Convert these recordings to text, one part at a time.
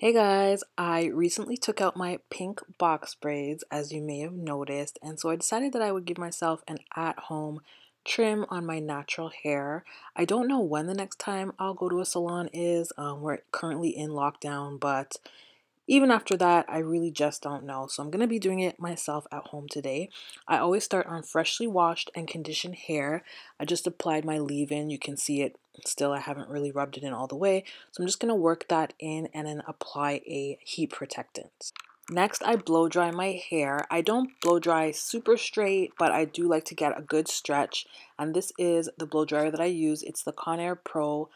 Hey guys, I recently took out my pink box braids, as you may have noticed, and so I decided that I would give myself an at-home trim on my natural hair. I don't know when the next time I'll go to a salon is. We're currently in lockdown, but even after that, I really just don't know. So I'm going to be doing it myself at home today. I always start on freshly washed and conditioned hair. I just applied my leave-in. You can see it still. I haven't really rubbed it in all the way. So I'm just going to work that in and then apply a heat protectant. Next, I blow dry my hair. I don't blow dry super straight, but I do like to get a good stretch. And this is the blow dryer that I use. It's the Conair Pro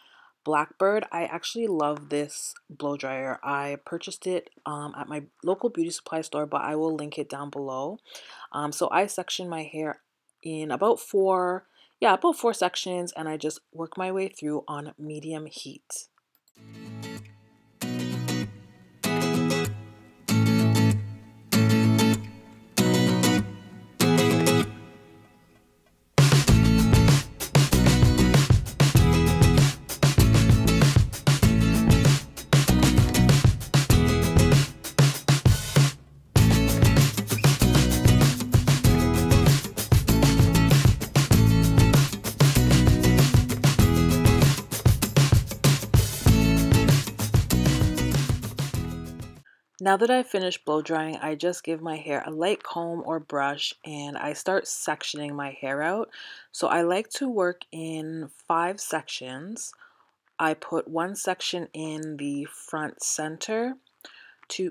Blackbird. I actually love this blow dryer. I purchased it at my local beauty supply store, but I will link it down below. So I section my hair in about four sections, and I just work my way through on medium heat. Now that I've finished blow drying, I just give my hair a light comb or brush and I start sectioning my hair out. So I like to work in 5 sections. I put one section in the front center,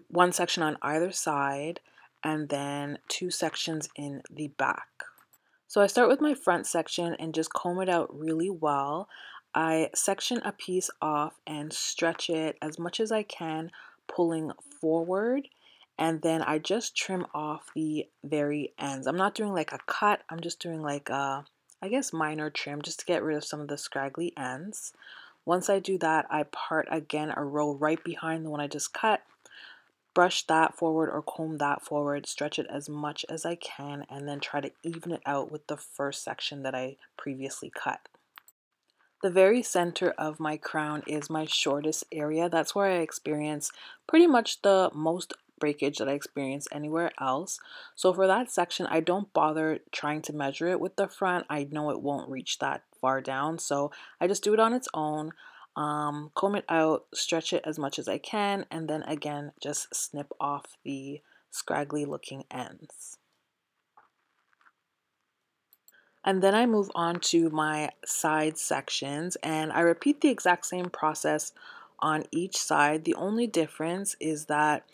one section on either side, and then 2 sections in the back. So I start with my front section and just comb it out really well. I section a piece off and stretch it as much as I can, pulling forward, and then I just trim off the very ends. I'm not doing like a cut, I'm just doing like a, I guess, minor trim just to get rid of some of the scraggly ends. Once I do that, I part again a row right behind the one I just cut, brush that forward or comb that forward, stretch it as much as I can, and then try to even it out with the first section that I previously cut. The very center of my crown is my shortest area. That's where I experience pretty much the most breakage that I experience anywhere else. So for that section, I don't bother trying to measure it with the front. I know it won't reach that far down, so I just do it on its own. Comb it out, stretch it as much as I can, and then again, just snip off the scraggly looking ends. And then I move on to my side sections and I repeat the exact same process on each side. The only difference is that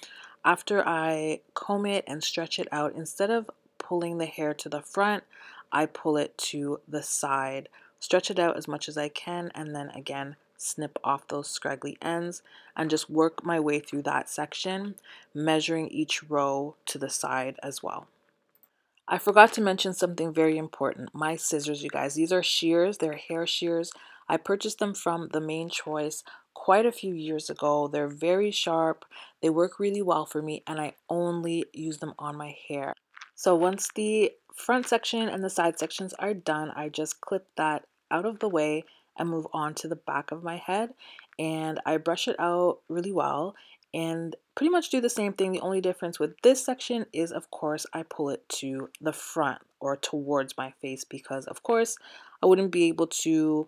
after I comb it and stretch it out, instead of pulling the hair to the front, I pull it to the side, stretch it out as much as I can, and then again snip off those scraggly ends and just work my way through that section, measuring each row to the side as well. I forgot to mention something very important. My scissors, you guys. These are shears. They're hair shears. I purchased them from The Main Choice quite a few years ago. They're very sharp. They work really well for me, and I only use them on my hair. So once the front section and the side sections are done, I just clip that out of the way and move on to the back of my head. And I brush it out really well and pretty much do the same thing. The only difference with this section is, of course, I pull it to the front or towards my face because, of course, I wouldn't be able to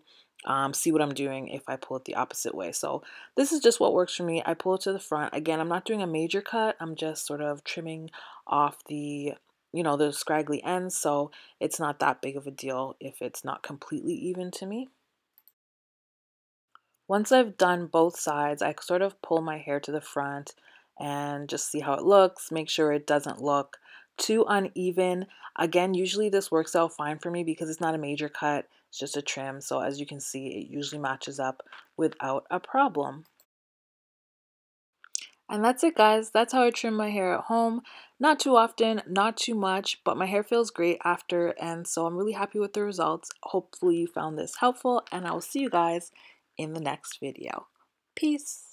see what I'm doing if I pull it the opposite way. So this is just what works for me. I pull it to the front. Again, I'm not doing a major cut. I'm just sort of trimming off the the scraggly ends, so it's not that big of a deal if it's not completely even to me. Once I've done both sides, I sort of pull my hair to the front and just see how it looks, make sure it doesn't look too uneven. Again, usually this works out fine for me because it's not a major cut, it's just a trim. So as you can see, it usually matches up without a problem. And that's it, guys. That's how I trim my hair at home. Not too often, not too much, but my hair feels great after, and so I'm really happy with the results. Hopefully you found this helpful, and I will see you guys in the next video. Peace.